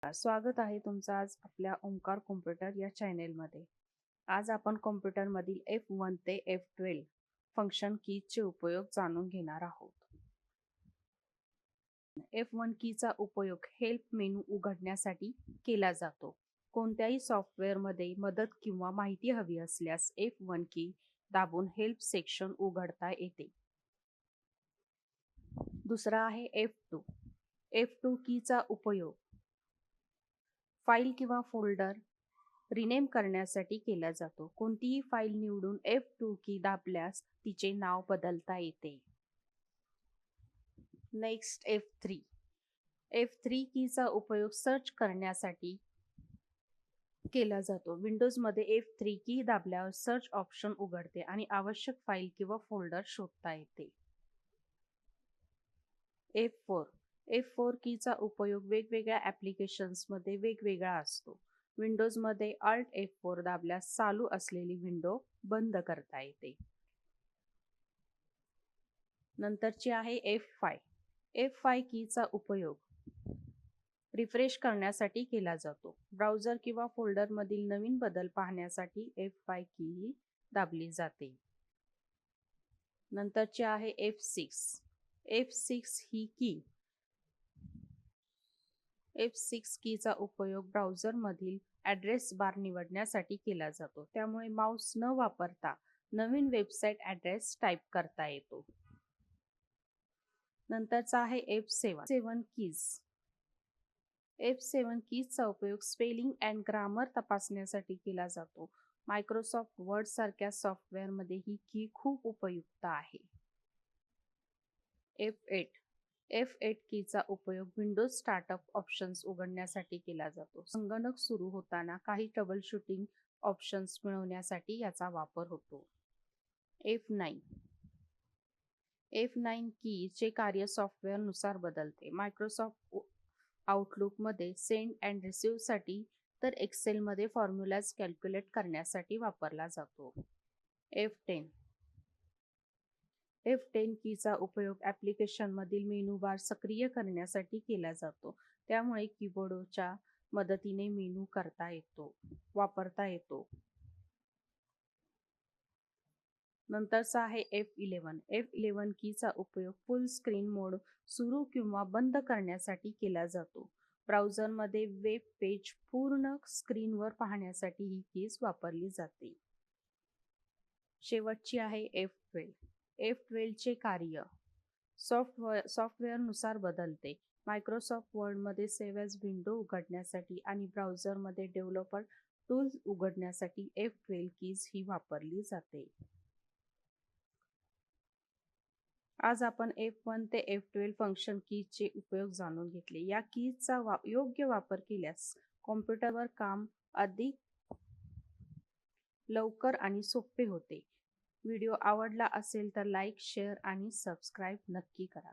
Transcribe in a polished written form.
स्वागत आहे तुमचं आज आपल्या ओंकार कॉम्प्युटर या चॅनेलमध्ये. आज आपण कॉम्प्युटरमधील F1 ते F12 फंक्शन कीजचे उपयोग जाणून घेणार आहोत. F1 कीचा उपयोग हेल्प मेनू उघडण्यासाठी केला जातो. कोणत्याही सॉफ्टवेअरमध्ये मदत किंवा माहिती हवी असल्यास F1 की दाबून हेल्प सेक्शन उघडता येते. दुसरा आहे F2. F2 कीचा उपयोग फाईल किंवा फोल्डर रिनेम करण्यासाठी केला जातो. कोणतीही फाईल निवडून F2 की दाबल्यास तिचे नाव बदलता येते. Next F3. F3 कीचा उपयोग सर्च करण्यासाठी केला जातो. विंडोजमध्ये F3 की दाबल्यावर सर्च ऑप्शन उघडते आणि आवश्यक फाईल किंवा फोल्डर शोधता येते. F4. F4 कीचा उपयोग वेगवेगळ्या ॲप्लिकेशन्समध्ये वेगवेगळा असतो. विंडोजमध्ये Alt F4 दाबल्यास चालू असलेली विंडो बंद करता येते. नंतरची आहे F5. F5 कीचा उपयोग रिफ्रेश करण्यासाठी केला जातो. ब्राउझर किंवा फोल्डरमधील नवीन बदल पाहण्यासाठी F5 की दाबली जाते. नंतरची आहे F6. F6 ही की F6 कीचा उपयोग ब्राउझरमधील ॲड्रेस बार निवडण्यासाठी केला जातो. त्यामुळे माऊस न वापरता नवीन वेबसाईट ॲड्रेस टाईप करता येतो. नंतरचा आहे F7 कीज. F7 कीजचा उपयोग स्पेलिंग अँड ग्रामर तपासण्यासाठी केला जातो. मायक्रोसॉफ्ट वर्ड सारख्या सॉफ्टवेअरमध्ये ही की खूप उपयुक्त आहे. F8 कीचा उपयोग विंडोज स्टार्टअप ऑप्शन्स उघडण्यासाठी केला जातो. संगणक सुरू होताना काही ट्रबल शूटिंग ऑप्शन्स मिळवण्यासाठी याचा वापर होतो. F9 कीचे कार्य सॉफ्टवेअरनुसार बदलते. मायक्रोसॉफ्ट आउटलुकमध्ये सेंड अँड रिसीव्हसाठी तर एक्सेलमध्ये फॉर्म्युलाज कॅल्क्युलेट करण्यासाठी वापरला जातो. F10 कीचा उपयोग ॲप्लिकेशनमधील मेनू बार सक्रिय करण्यासाठी केला जातो. त्यामुळे कीबोर्डच्या मदतीने मेनू वापरता येतो. नंतरचा आहे F11 कीचा उपयोग फुल स्क्रीन मोड सुरू किंवा बंद करण्यासाठी केला जातो. ब्राउझरमध्ये वेब पेज पूर्ण स्क्रीनवर पाहण्यासाठी ही कीज वापरली जाते. शेवटची आहे F12. F12 चे कार्य सॉफ्टवेअरनुसार बदलते. मायक्रोसॉफ्ट वर्डमध्ये सेव्ह ॲज विंडो उघडण्यासाठी आणि ब्राउझरमध्ये डेव्हलपर टूल्स उघडण्यासाठी F12 कीज ही वापरली जाते. आज आपण F1 ते F12 फंक्शन कीजचे उपयोग जाणून घेतले. या कीजचा योग्य वापर केल्यास कॉम्प्युटरवर काम अधिक लवकर आणि सोपे होते. व्हिडिओ आवडला असेल तर लाईक, शेअर आणि सबस्क्राईब नक्की करा.